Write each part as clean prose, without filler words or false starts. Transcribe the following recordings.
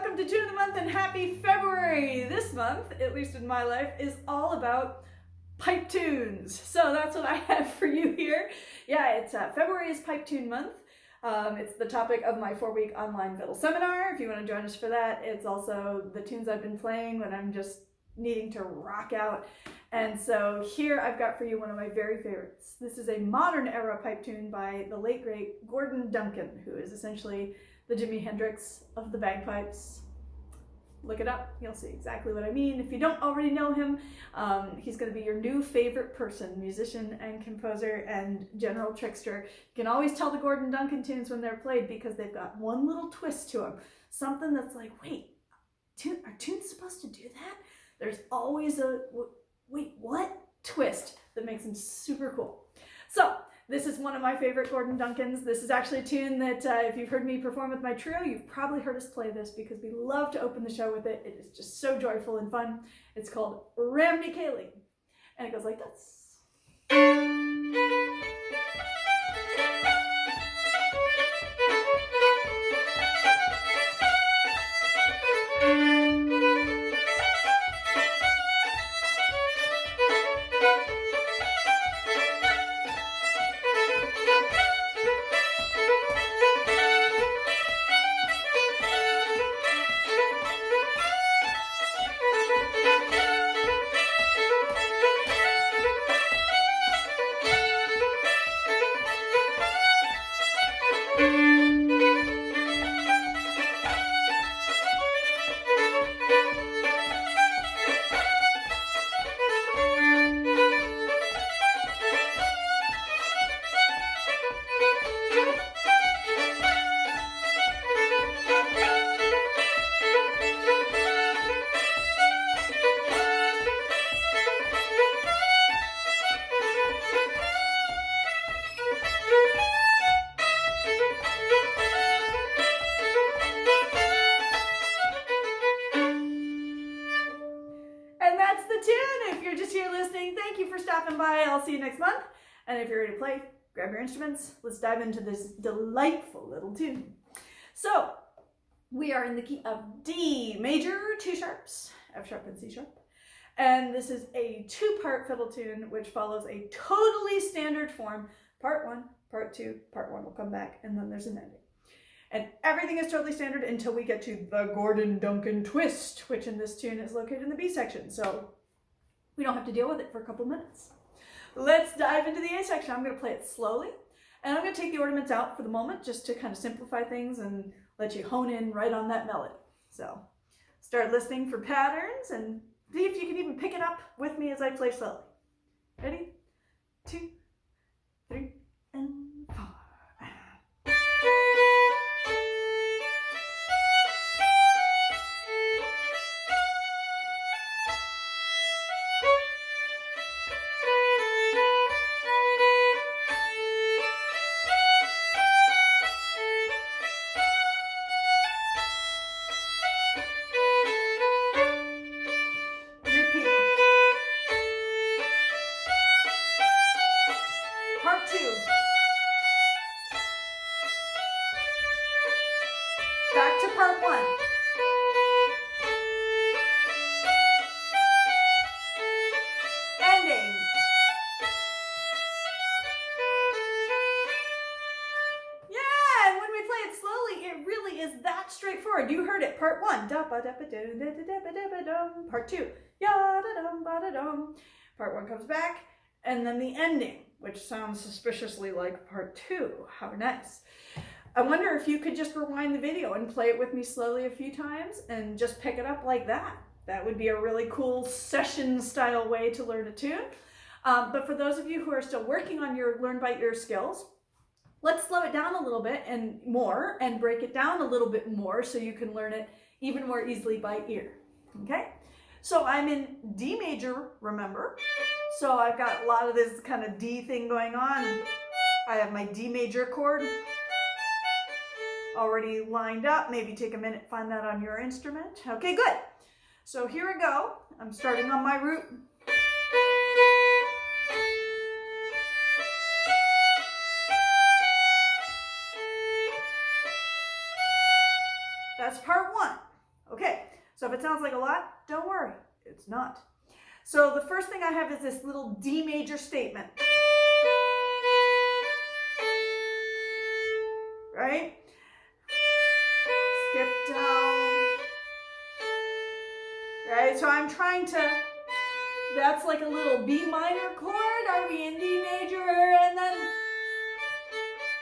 welcome to Tune of the Month and happy February. This month, at least in my life, is all about pipe tunes. So that's what I have for you here. Yeah, it's February is Pipe Tune Month. It's the topic of my 4-week online fiddle seminar. If you want to join us for that, it's also the tunes I've been playing when I'm just needing to rock out. And so here I've got for you one of my very favorites. This is a modern era pipe tune by the late great Gordon Duncan, who is essentially the Jimi Hendrix of the bagpipes. Look it up, you'll see exactly what I mean. If you don't already know him, he's going to be your new favorite person, musician and composer and general trickster. You can always tell the Gordon Duncan tunes when they're played because they've got one little twist to them. Something that's like, wait, are tunes supposed to do that? There's always a, wait, what? Twist that makes them super cool. So, this is one of my favorite Gordon Duncans. This is actually a tune that if you've heard me perform with my trio, you've probably heard us play this because we love to open the show with it. It is just so joyful and fun. It's called Ramnee Ceilidh, and it goes like this. Thank you for stopping by. I'll see you next month. And if you're ready to play, grab your instruments. Let's dive into this delightful little tune. So, we are in the key of D major, 2 sharps, F sharp and C sharp. And this is a 2-part fiddle tune which follows a totally standard form. Part 1, part 2, part 1 will come back, and then there's an ending. And everything is totally standard until we get to the Gordon Duncan twist, which in this tune is located in the B section. So, we don't have to deal with it for a couple minutes. Let's dive into the A section. I'm going to play it slowly, and I'm going to take the ornaments out for the moment just to kind of simplify things and let you hone in right on that melody. So start listening for patterns and see if you can even pick it up with me as I play slowly. Ready? 2, 3, and 4. Part 2. Back to part 1. Ending. Yeah, and when we play it slowly, it really is that straightforward. You heard it. Part 1. Part 2. Ya-da-dum-ba-da-dum. Part 1 comes back, and then the ending, which sounds suspiciously like part 2. How nice. I wonder if you could just rewind the video and play it with me slowly a few times and just pick it up like that. That would be a really cool session style way to learn a tune. But for those of you who are still working on your learn by ear skills, let's slow it down a little bit and more and break it down a little bit more so you can learn it even more easily by ear. Okay? So I'm in D major, remember? So I've got a lot of this kind of D thing going on. I have my D major chord already lined up. Maybe take a minute, find that on your instrument. Okay, good. So here we go. I'm starting on my root. That's part one. Okay, so if it sounds like a lot, don't worry, it's not. So the first thing I have is this little D major statement. Right? Skip down. Right? So I'm trying to, that's like a little B minor chord. Are we in D major? And then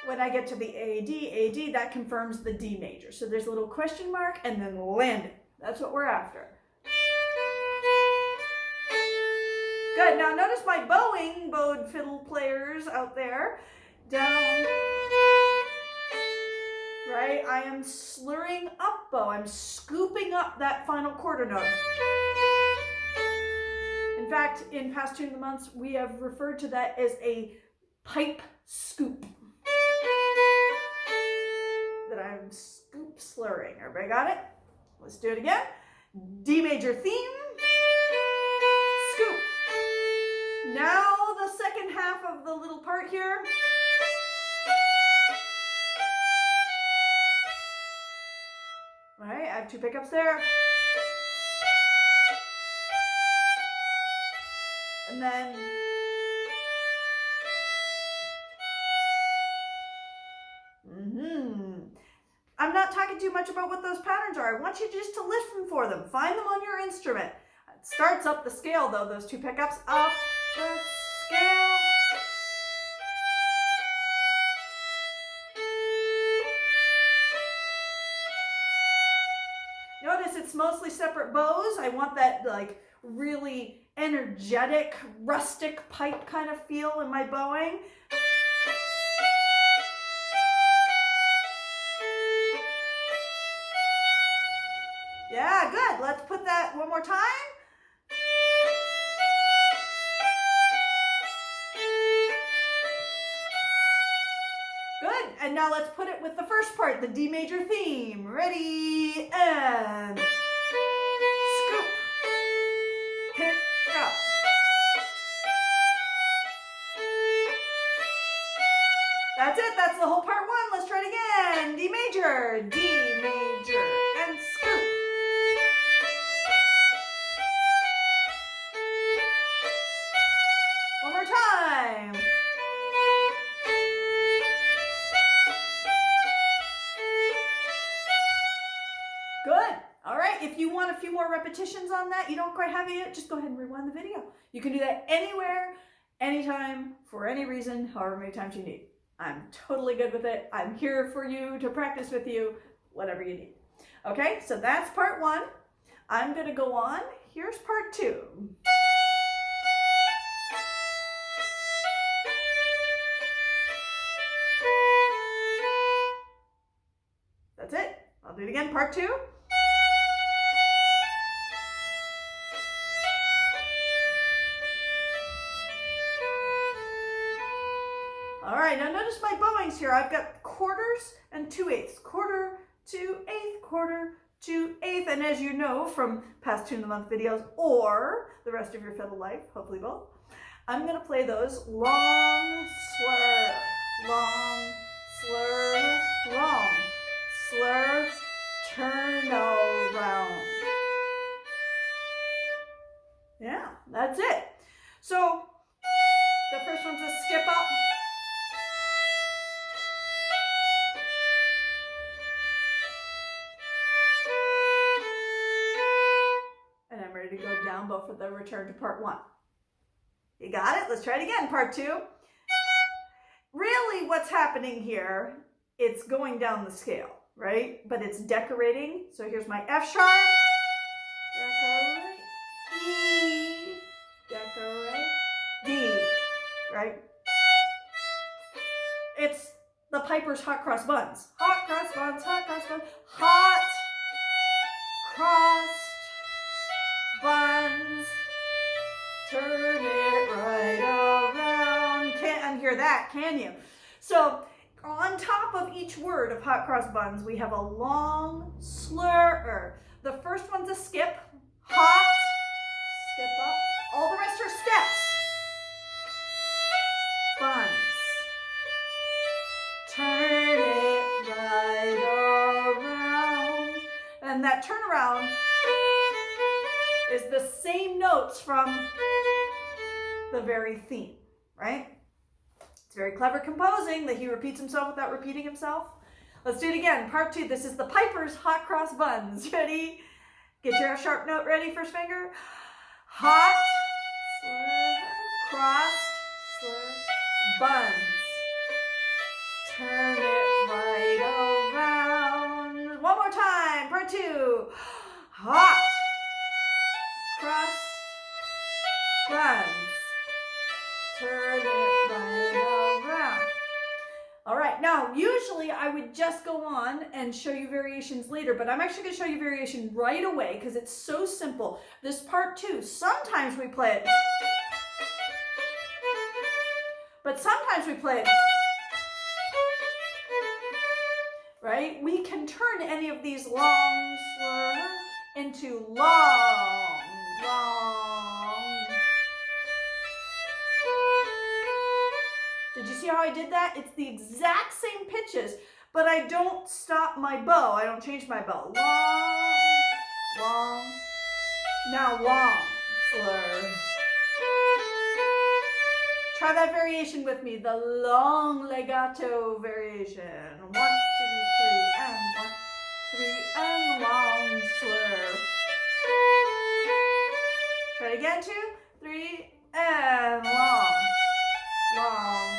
when I get to the A, D, that confirms the D major. So there's a little question mark and then landing. That's what we're after. Good. Now notice my bowed fiddle players out there. Down. Right? I am slurring up bow. I'm scooping up that final quarter note. In fact, in past tune of the months, we have referred to that as a pipe scoop. That I'm scoop slurring. Everybody got it? Let's do it again. D major theme. Scoop. Now the second half of the little part here. Right, I have 2 pickups there. And then I'm not talking too much about what those patterns are. I want you just to listen for them. Find them on your instrument. It starts up the scale though, those 2 pickups. Up the scale. Notice it's mostly separate bows. I want that like really energetic, rustic pipe kind of feel in my bowing. Yeah, good. Let's put that one more time. Good. And now let's put it with the first part, the D major theme. Ready, and scoop. Pick up. That's it. That's the whole part 1. Let's try it again. D major, D major, and scoop. One more time. Good. All right. If you want a few more repetitions on that, you don't quite have it yet, just go ahead and rewind the video. You can do that anywhere, anytime, for any reason, however many times you need. I'm totally good with it. I'm here for you to practice with you, whatever you need. Okay, so that's part 1. I'm going to go on. Here's part 2. That's it. I'll do it again, part 2. All right, now notice my bowings here. I've got quarters and 2/8. Quarter, 2/8, quarter, 2/8. And as you know from past Tune of the Month videos or the rest of your fiddle life, hopefully both, I'm going to play those long, slur, long, slur, long, slur, turn around. Yeah, that's it. So the first one's a skip up. And I'm ready to go down bow for the return to part 1. You got it? Let's try it again, part 2. Really what's happening here, it's going down the scale, right? But it's decorating. So here's my F sharp, decorate, E, decorate, D, right? It's the Piper's hot cross buns. Hot cross buns, hot cross buns, hot crossed buns, turn it right around. Can't unhear that, can you? So on top of each word of hot cross buns, we have a long slur. The first one's a skip, hot, skip up. All the rest are steps. Buns. Turn it right around. And that turnaround is the same notes from the very theme, right? It's very clever composing that he repeats himself without repeating himself. Let's do it again. Part 2. This is the Piper's hot cross buns. Ready? Get your sharp note ready, first finger. Hot, slur, crossed, slur, buns. Turn it right around. One more time. Part 2. Hot, crossed, buns. Turn it right around. All right, now usually I would just go on and show you variations later, but I'm actually going to show you variation right away because it's so simple. This part 2, sometimes we play it, but sometimes we play it, right? We can turn any of these long slur into long, long. Did you see how I did that? It's the exact same pitches, but I don't stop my bow. I don't change my bow. Long, long. Now long, slur. Try that variation with me, the long legato variation. 1, 2, 3, and 1, 3, and long, slur. Try it again, 2, 3, and long, long.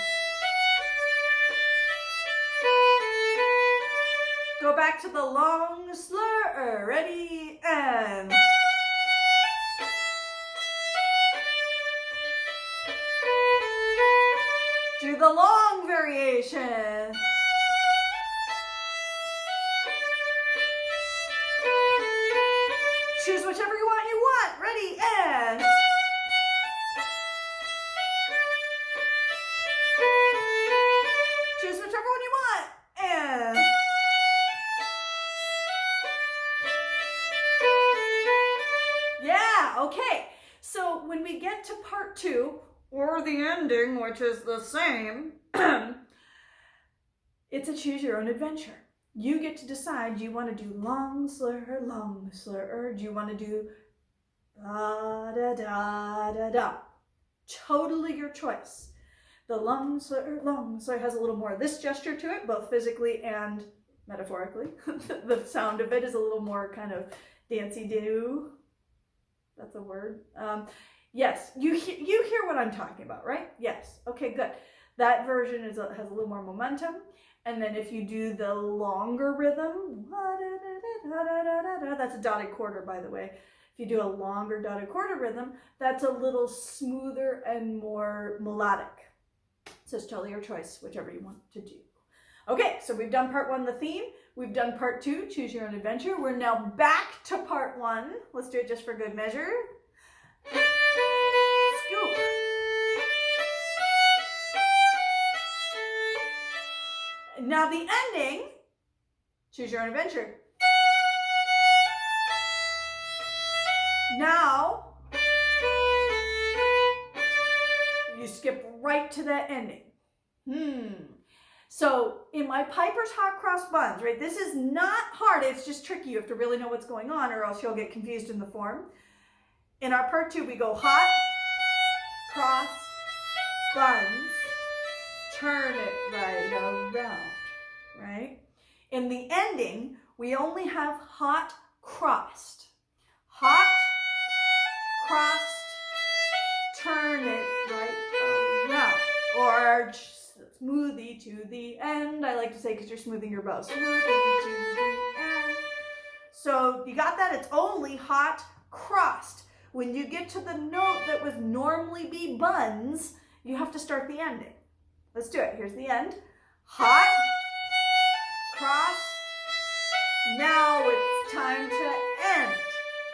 Go back to the long slur. Ready, and do the long variation. Choose whichever you want. Ready, and choose whichever one you want, and yeah, okay. So when we get to part 2, or the ending, which is the same, it's a choose your own adventure. You get to decide, do you want to do long slur, or do you want to do da da da da da? Totally your choice. The long slur has a little more of this gesture to it, both physically and metaphorically. The sound of it is a little more kind of dancey-do. That's a word. Yes, you hear what I'm talking about, right? Yes. Okay, good. That version has a little more momentum. And then if you do the longer rhythm, that's a dotted quarter, by the way. If you do a longer dotted quarter rhythm, that's a little smoother and more melodic. So it's totally your choice, whichever you want to do. Okay, so we've done part 1, the theme. We've done part 2, choose your own adventure. We're now back to part 1. Let's do it just for good measure. Scoop. Now the ending, choose your own adventure. Now, you skip right to that ending. So in my Piper's hot cross buns, right, this is not hard, it's just tricky. You have to really know what's going on or else you'll get confused in the form. In our part 2, we go hot, cross, buns, turn it right around, right? In the ending, we only have hot, crossed. Hot, crossed, turn it right around. Or smoothie to the end, I like to say, because you're smoothing your bow. Smoothie to the end. So you got that? It's only hot, crossed. When you get to the note that would normally be buns, you have to start the ending. Let's do it. Here's the end. Hot, crossed. Now it's time to end.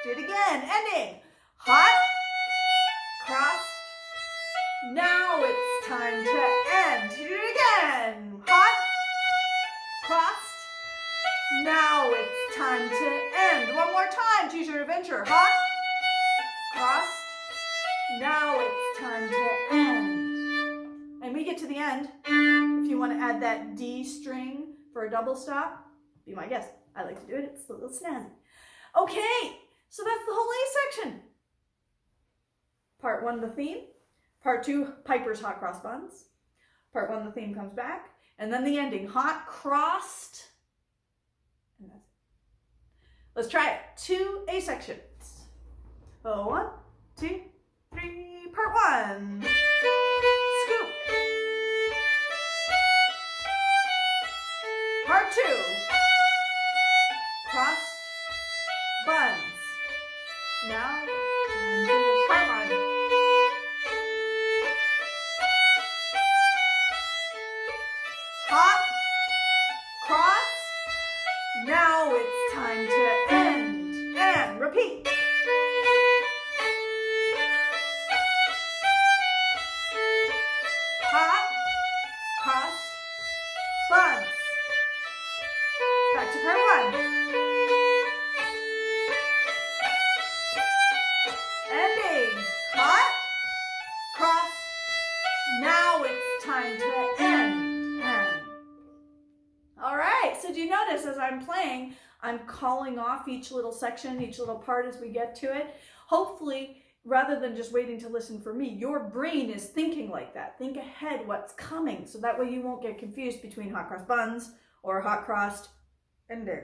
Do it again. Ending. Hot, crossed. Now it's time to end. Do it again. Hot, crossed. Now it's time to end. One more time. Choose your adventure. Hot, crossed. Now it's time to end. And we get to the end. If you want to add that D string for a double stop, be my guest. I like to do it. It's a little snazzy. Okay, so that's the whole A section. Part 1, the theme. Part 2, Piper's hot cross buns. Part 1, the theme comes back. And then the ending, hot crossed. And that's it. Let's try it. 2 A sections. 1, 2, 3. Part 1. Scoop. Part 2. Crossed buns. Now, part 1. Hot, cross, now it's time to end, and repeat. Hot, cross, buns. Back to part 1. Ending, hot, cross, now it's time to end. So do you notice as I'm playing, I'm calling off each little section, each little part as we get to it? Hopefully, rather than just waiting to listen for me, your brain is thinking like that. Think ahead what's coming, so that way you won't get confused between hot cross buns or hot crossed ending.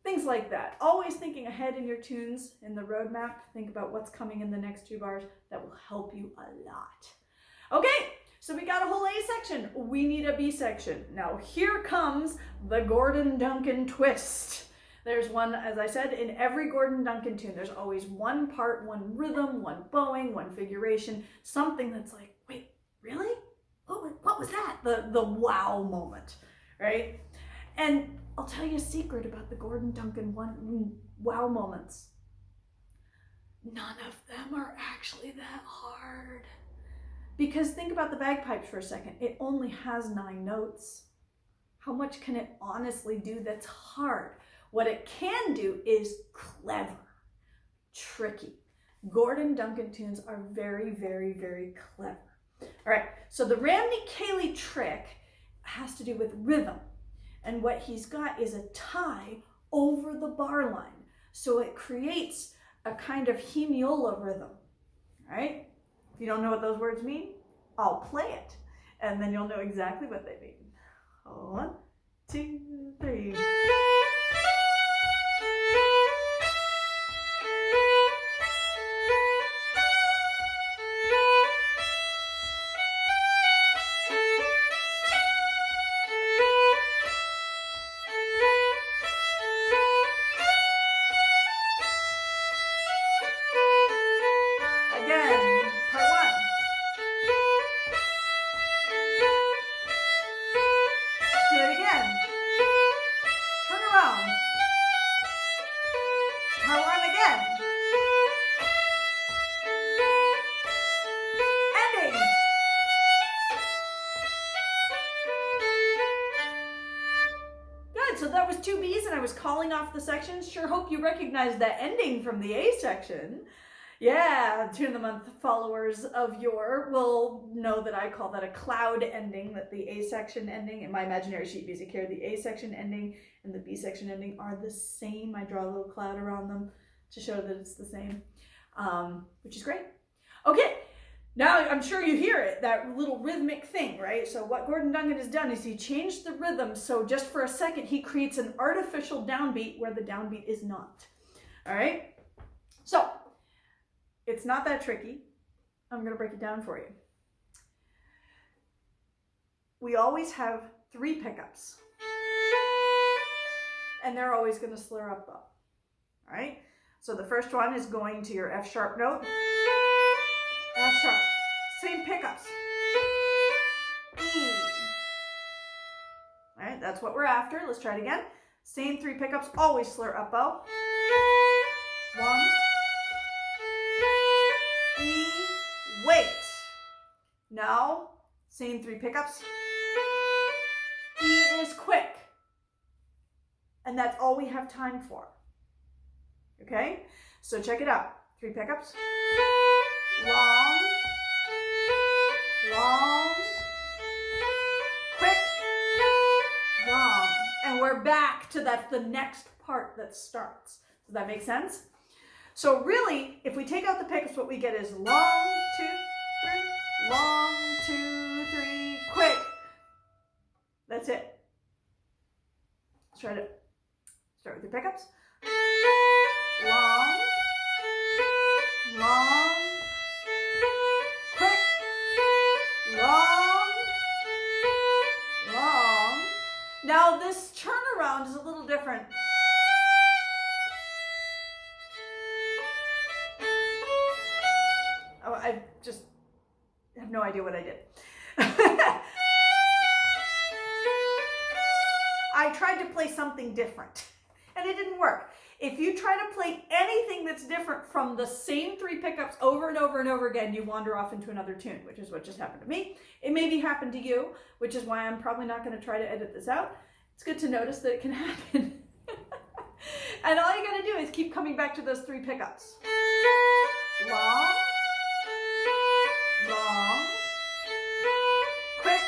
Things like that. Always thinking ahead in your tunes, in the roadmap. Think about what's coming in the next 2 bars. That will help you a lot. Okay. So we got a whole A section. We need a B section. Now here comes the Gordon Duncan twist. There's one, as I said, in every Gordon Duncan tune. There's always one part, one rhythm, one bowing, one figuration, something that's like, wait, really? What was that? The wow moment, right? And I'll tell you a secret about the Gordon Duncan wow moments. None of them are actually that hard. Because think about the bagpipes for a second. It only has 9 notes. How much can it honestly do that's hard? What it can do is clever, tricky. Gordon Duncan tunes are very, very, very clever. All right, so the Ramnee Ceilidh trick has to do with rhythm. And what he's got is a tie over the bar line. So it creates a kind of hemiola rhythm, all right? If you don't know what those words mean, I'll play it, and then you'll know exactly what they mean. 1, 2, 3. So that was 2 B's and I was calling off the sections. Sure hope you recognize that ending from the A section. Yeah, Tune of the Month followers of yore will know that I call that a cloud ending, that the A section ending in my imaginary sheet music here, the A section ending and the B section ending are the same. I draw a little cloud around them to show that it's the same, which is great. Okay. Now, I'm sure you hear it, that little rhythmic thing, right? So what Gordon Duncan has done is he changed the rhythm. So just for a second, he creates an artificial downbeat where the downbeat is not. All right? So it's not that tricky. I'm going to break it down for you. We always have 3 pickups. And they're always going to slur up though. All right? So the first one is going to your F sharp note. F sharp. Same pickups. E. All right, that's what we're after. Let's try it again. Same 3 pickups, always slur up bow. 1. E. Wait. Now, same 3 pickups. E is quick. And that's all we have time for. Okay? So check it out. 3 pickups. Long, long, quick, long. And and we're back to that's the next part that starts. Does that make sense? So really, if we take out the pickups, what we get is long, 2, 3, long, 2, 3, quick. That's it. Let's try to start with your pickups. Long, long, quick, long, long. Now this turnaround is a little different. Oh, I just have no idea what I did. I tried to play something different and it didn't work. If you try to play anything that's different from the same 3 pickups over and over and over again, you wander off into another tune, which is what just happened to me. It maybe happened to you, which is why I'm probably not going to try to edit this out. It's good to notice that it can happen. And all you got to do is keep coming back to those 3 pickups. Long, long, quick.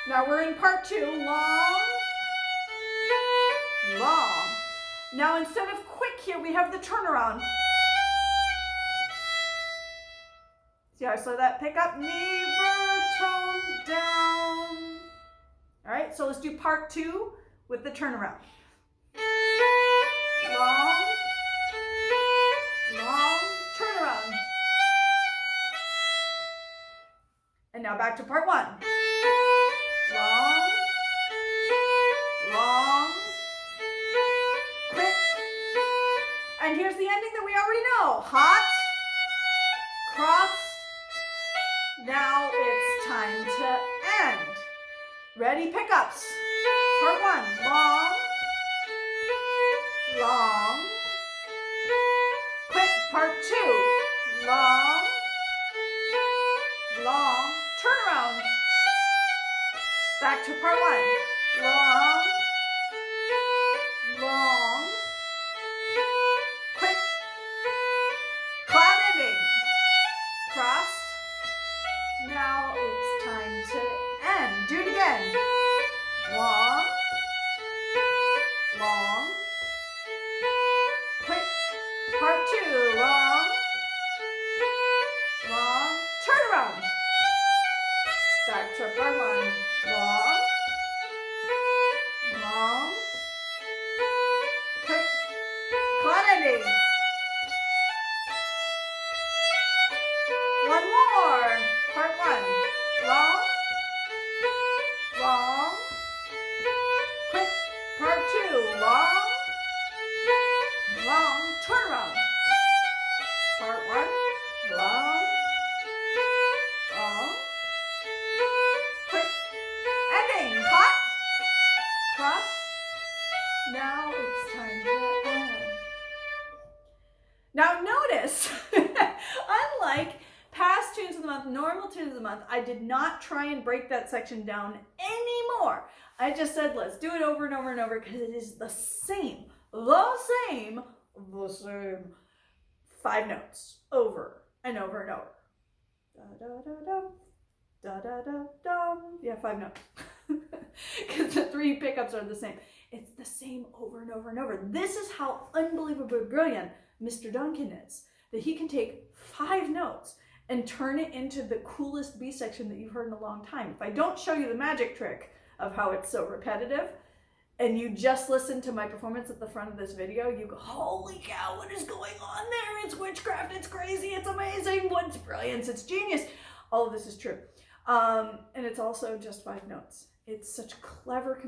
Now we're in part 2, long, long. Now instead of quick here, we have the turnaround. See how I slow that pick up? Mi, re, tone, down. All right, so let's do part 2 with the turnaround. Long, long, turnaround. And now back to part 1. Long, long, quick. And here's the ending that we already know. Hot, crossed. Now it's time to end. Ready, pickups. Part 1, long, long, quick. Part 2, long, long, turnaround. Back to part 1, long, long, quick, cloud ending, crossed. Now it's time to end. Do it again. Long, long, quick, part 2, long, long, turnaround. Back to part 1, long, long, quick, cloud ending. One more. Part 1, long, long, quick. Part 2, long, long, turnaround. Part 1, long, long, quick, ending. Hot, cross. Now it's time to end. Now notice, unlike past tunes of the month, normal tunes of the month, I did not try and break that section down anymore. I just said, let's do it over and over and over because it is the same 5 notes over and over and over. Da da da da, da da da da. Yeah, 5 notes. Because the 3 pickups are the same. It's the same over and over and over. This is how unbelievably brilliant Mr. Duncan is, that he can take 5 notes and turn it into the coolest B section that you've heard in a long time. If I don't show you the magic trick of how it's so repetitive, and you just listen to my performance at the front of this video, you go, holy cow, what is going on there? It's witchcraft, it's crazy, it's amazing, what's brilliance, it's genius. All of this is true. And it's also just 5 notes. It's such clever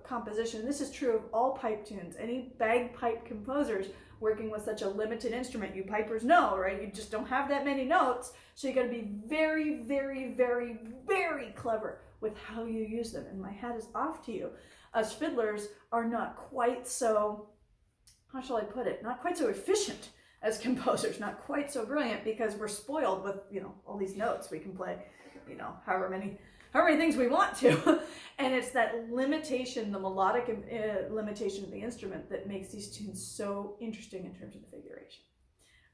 composition. This is true of all pipe tunes. Any bagpipe composers working with such a limited instrument, you pipers know, right? You just don't have that many notes, so you got to be very, very, very, very clever with how you use them. And my hat is off to you. Us fiddlers are not quite so, how shall I put it? Not quite so efficient as composers, not quite so brilliant, because we're spoiled with, all these notes we can play, however many things we want to. And it's that limitation, the melodic limitation of the instrument, that makes these tunes so interesting in terms of the figuration.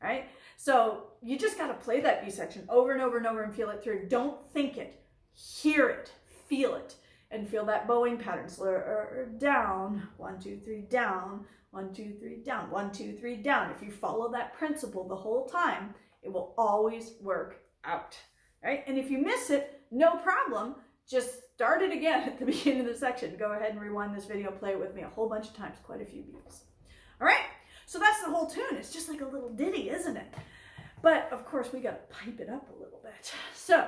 All right? So you just got to play that B section over and over and over and feel it through. Don't think it. Hear it. Feel it. and feel that bowing pattern. So down, 1, 2, 3, down, 1, 2, 3, down, 1, 2, 3, down. If you follow that principle the whole time, it will always work out, right? And if you miss it, no problem. Just start it again at the beginning of the section. Go ahead and rewind this video, play it with me a whole bunch of times, quite a few beats. All right, so that's the whole tune. It's just like a little ditty, isn't it? But of course, we got to pipe it up a little bit. So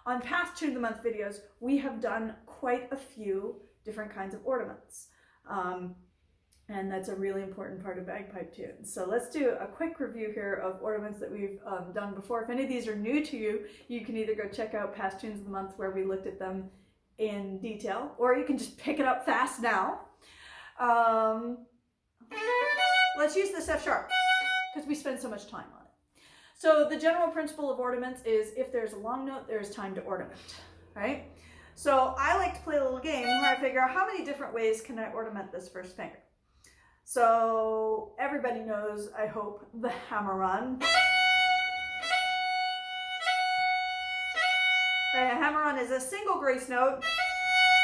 on past Tune of the Month videos, we have done quite a few different kinds of ornaments. And that's a really important part of bagpipe tunes. So let's do a quick review here of ornaments that we've done before. If any of these are new to you, you can either go check out past Tunes of the Month where we looked at them in detail, or you can just pick it up fast now. Let's use this F sharp because we spend so much time on it. So the general principle of ornaments is if there's a long note, there's time to ornament, right? So I like to play a little game where I figure out how many different ways can I ornament this first finger. So everybody knows, I hope, the hammer-on. Right, a hammer-on is a single grace note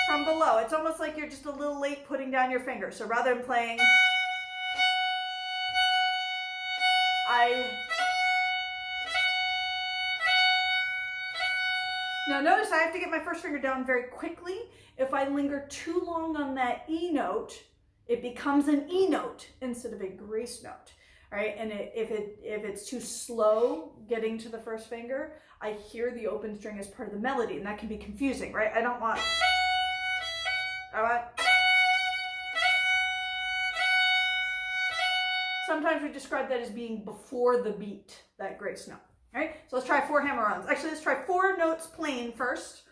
from below. It's almost like you're just a little late putting down your finger. So rather than playing, Now notice I have to get my first finger down very quickly. If I linger too long on that E note, it becomes an E note instead of a grace note, right? And if it's too slow getting to the first finger, I hear the open string as part of the melody, and that can be confusing, right? I want sometimes we describe that as being before the beat, that grace note, right? So let's try 4 hammer-ons. Actually, let's try 4 notes plain first.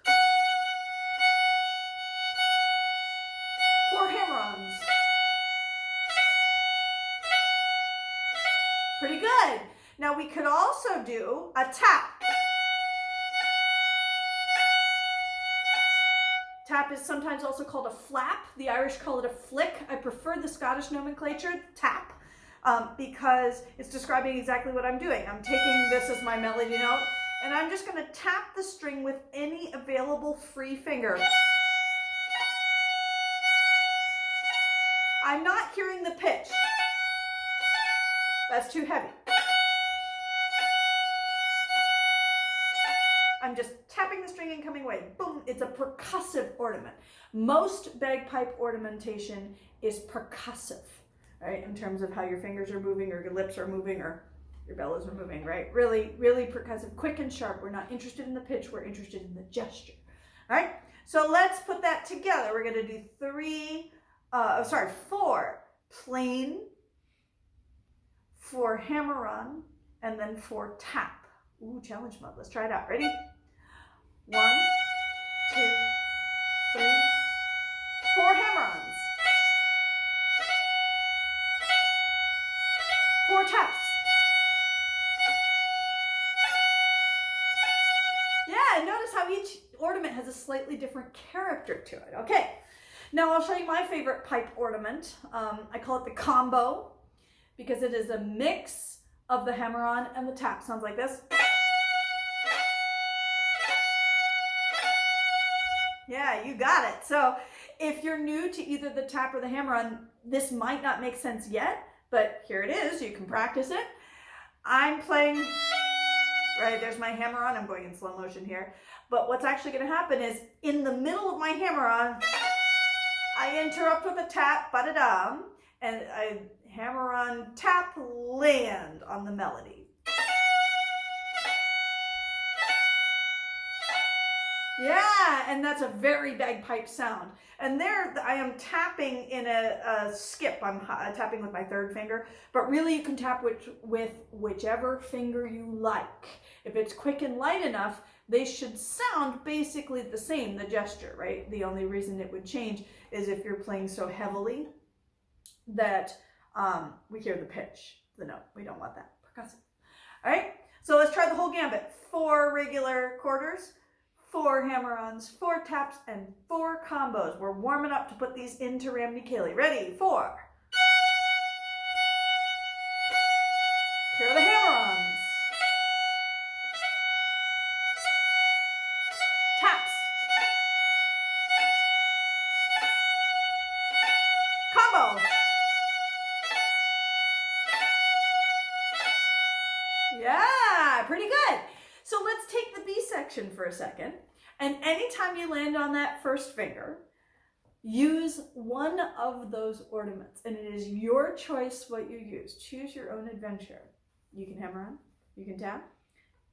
4 hammer-ons. Pretty good. Now we could also do a tap. Tap is sometimes also called a flap. The Irish call it a flick. I prefer the Scottish nomenclature, tap, because it's describing exactly what I'm doing. I'm taking this as my melody note, and I'm just going to tap the string with any available free finger. I'm not hearing the pitch. That's too heavy. I'm just tapping the string and coming away. Boom, it's a percussive ornament. Most bagpipe ornamentation is percussive, right? In terms of how your fingers are moving or your lips are moving or your bellows are moving, right? Really, really percussive, quick and sharp. We're not interested in the pitch, we're interested in the gesture, all right? So let's put that together. We're gonna do 4 plain, 4 hammer-on, and then 4 tap. Ooh, challenge mode. Let's try it out. Ready? 1, 2, 3, 4 hammer-ons. 4 taps. Yeah, and notice how each ornament has a slightly different character to it. Okay, now I'll show you my favorite pipe ornament. I call it the combo because it is a mix of the hammer-on and the tap. Sounds like this. Yeah, you got it. So if you're new to either the tap or the hammer-on, this might not make sense yet, but here it is. You can practice it. I'm playing, right, there's my hammer-on. I'm going in slow motion here. But what's actually going to happen is in the middle of my hammer-on, I interrupt with a tap, ba-da-dum, and I hammer-on, tap, land on the melody. Yeah, and that's a very bagpipe sound. And there I am tapping in a skip. I'm tapping with my 3rd finger, but really you can tap with whichever finger you like. If it's quick and light enough, they should sound basically the same, the gesture, right? The only reason it would change is if you're playing so heavily that we hear the pitch, the note. We don't want that. Percussive. All right, so let's try the whole gambit. 4 regular quarters, 4 hammer-ons, 4 taps, and 4 combos. We're warming up to put these into Ramnee Ceilidh. Ready? 4. Here are the hammer-ons. Taps. Yeah, pretty good. So let's take the B section for a second. And anytime you land on that first finger, use one of those ornaments. And it is your choice what you use. Choose your own adventure. You can hammer on, you can tap,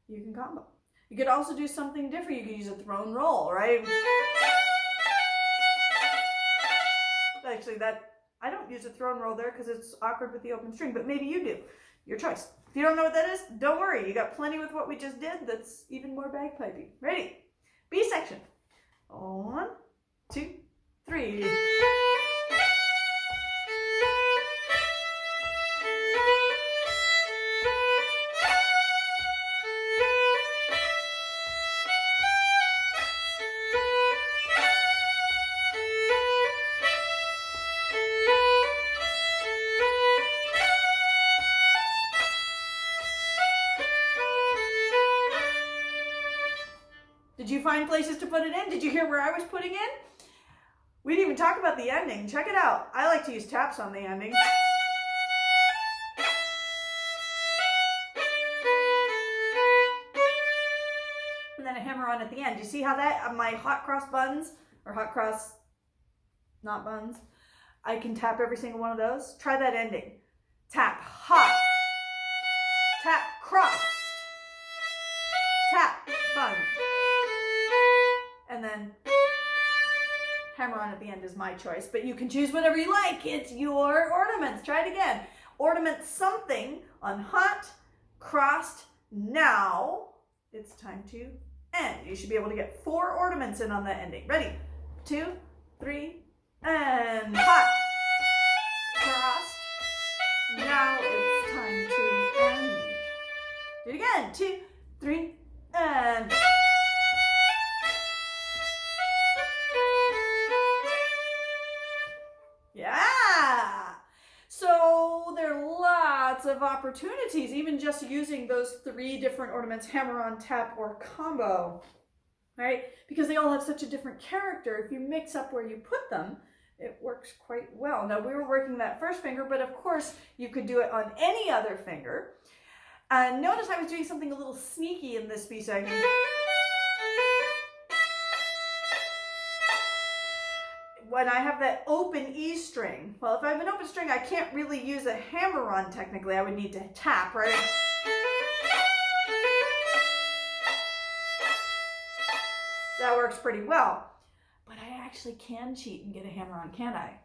you can combo. You could also do something different. You could use a thrown roll, right? Actually, I don't use a thrown roll there because it's awkward with the open string, but maybe you do. Your choice. If you don't know what that is, don't worry. You got plenty with what we just did that's even more bagpipey. Ready? B section. 1, 2, 3. Did you find places to put it in? Did you hear where I was putting in? We didn't even talk about the ending. Check it out. I like to use taps on the ending. And then a hammer on at the end. You see how that, my hot cross buns, or hot cross, not buns, I can tap every single one of those. Try that ending. Tap, hot, tap, cross, tap, bun. And then hammer on at the end is my choice, but you can choose whatever you like. It's your ornaments. Try it again. Ornament something on hot, crossed, now. It's time to end. You should be able to get 4 ornaments in on that ending. Ready? 2, 3, and hot, crossed, now it's time to end. Do it again. 2, 3, and yeah! So there are lots of opportunities, even just using those 3 different ornaments, hammer on, tap, or combo, right? Because they all have such a different character. If you mix up where you put them, it works quite well. Now we were working that first finger, but of course you could do it on any other finger. And notice I was doing something a little sneaky in this B section. When I have that open E string, well, if I have an open string, I can't really use a hammer on technically. I would need to tap, right? That works pretty well. But I actually can cheat and get a hammer on, can't I?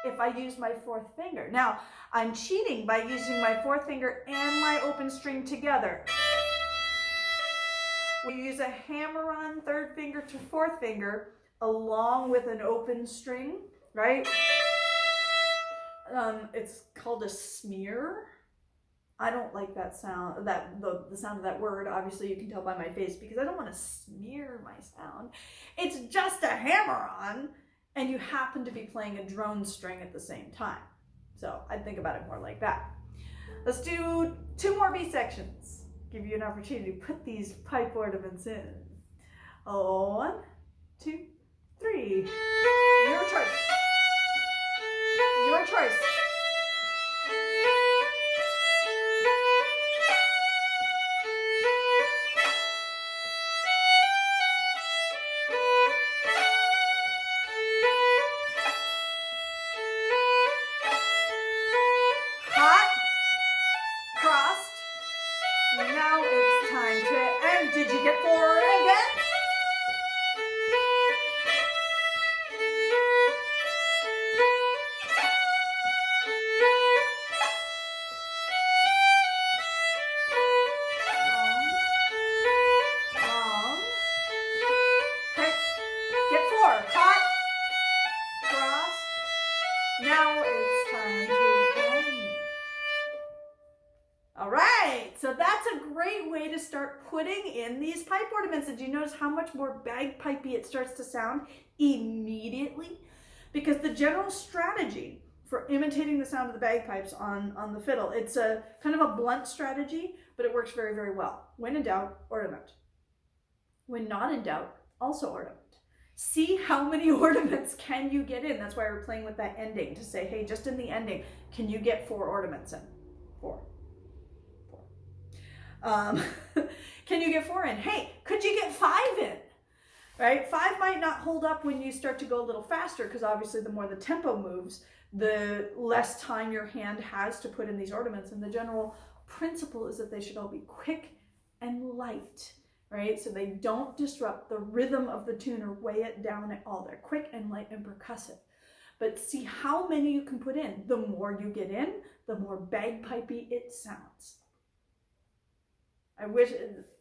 If I use my 4th finger. Now, I'm cheating by using my 4th finger and my open string together. We use a hammer on 3rd finger to 4th finger along with an open string, right? It's called a smear. I don't like that sound, the sound of that word. Obviously you can tell by my face because I don't want to smear my sound. It's just a hammer on and you happen to be playing a drone string at the same time. So I'd think about it more like that. Let's do 2 more B sections. Give you an opportunity to put these pipe ornaments in. 1, 2, 3. Your choice. Your choice. Hot, crossed. Now it's time to end. Did you get 4 again? Long. Okay. Get 4. Hot, crossed. Now it's time to end. All right, so that's a great way to start putting in these pipe ornaments. Did you notice how much more bagpipey it starts to sound immediately? Because the general strategy for imitating the sound of the bagpipes on the fiddle, it's a kind of a blunt strategy, but it works very, very well. When in doubt, ornament. When not in doubt, also ornament. See how many ornaments can you get in. That's why we're playing with that ending to say, hey, just in the ending, can you get 4 ornaments in? 4. Can you get 4 in? Hey, could you get 5 in? Right? 5 might not hold up when you start to go a little faster, because obviously the more the tempo moves, the less time your hand has to put in these ornaments. And the general principle is that they should all be quick and light, right? So they don't disrupt the rhythm of the tune or weigh it down at all. They're quick and light and percussive. But see how many you can put in. The more you get in, the more bagpipey it sounds. I wish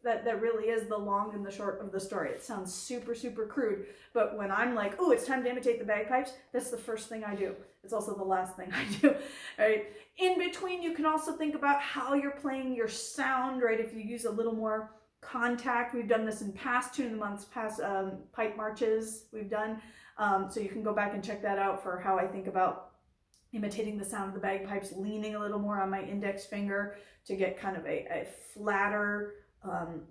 that really is the long and the short of the story. It sounds super, super crude, but when I'm like, oh, it's time to imitate the bagpipes, that's the first thing I do. It's also the last thing I do, right? In between, you can also think about how you're playing your sound, right? If you use a little more contact, we've done this in past Tune of the Months, past pipe marches we've done. So you can go back and check that out for how I think about imitating the sound of the bagpipes, leaning a little more on my index finger to get kind of a flatter,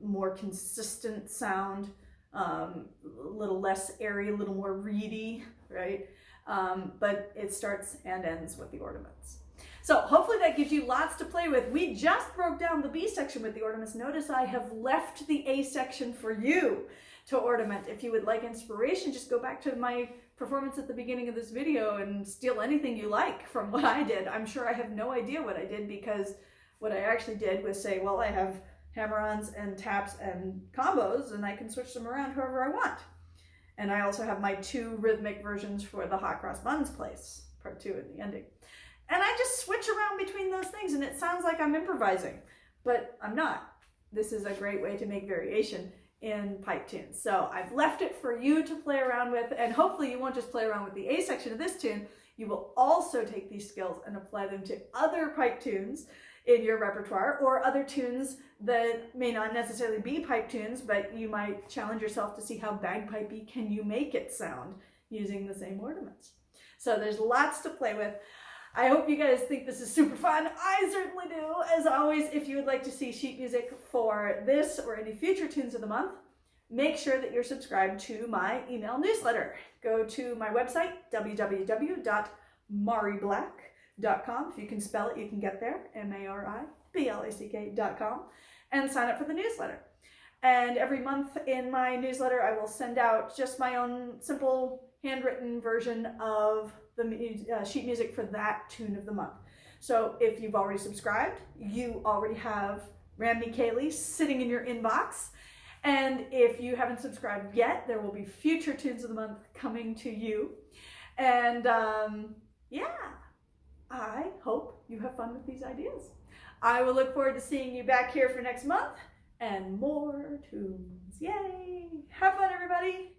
more consistent sound, a little less airy, a little more reedy, right? But it starts and ends with the ornaments. So hopefully that gives you lots to play with. We just broke down the B section with the ornaments. Notice I have left the A section for you to ornament. If you would like inspiration, just go back to my performance at the beginning of this video and steal anything you like from what I did. I'm sure I have no idea what I did, because what I actually did was say, well, I have hammer-ons and taps and combos, and I can switch them around however I want. And I also have my 2 rhythmic versions for the hot cross buns place, part 2 at the ending. And I just switch around between those things, and it sounds like I'm improvising, but I'm not. This is a great way to make variation in pipe tunes. So I've left it for you to play around with, and hopefully you won't just play around with the A section of this tune. You will also take these skills and apply them to other pipe tunes in your repertoire, or other tunes that may not necessarily be pipe tunes, but you might challenge yourself to see how bagpipey can you make it sound using the same ornaments. So there's lots to play with. I hope you guys think this is super fun. I certainly do. As always, if you would like to see sheet music for this or any future tunes of the month, make sure that you're subscribed to my email newsletter. Go to my website, www.mariblack.com. If you can spell it, you can get there, mariblack.com, and sign up for the newsletter. And every month in my newsletter, I will send out just my own simple handwritten version of the sheet music for that tune of the month. So if you've already subscribed, you already have Ramnee Ceilidh sitting in your inbox. And if you haven't subscribed yet, there will be future tunes of the month coming to you. And yeah, I hope you have fun with these ideas. I will look forward to seeing you back here for next month and more tunes. Yay! Have fun, everybody!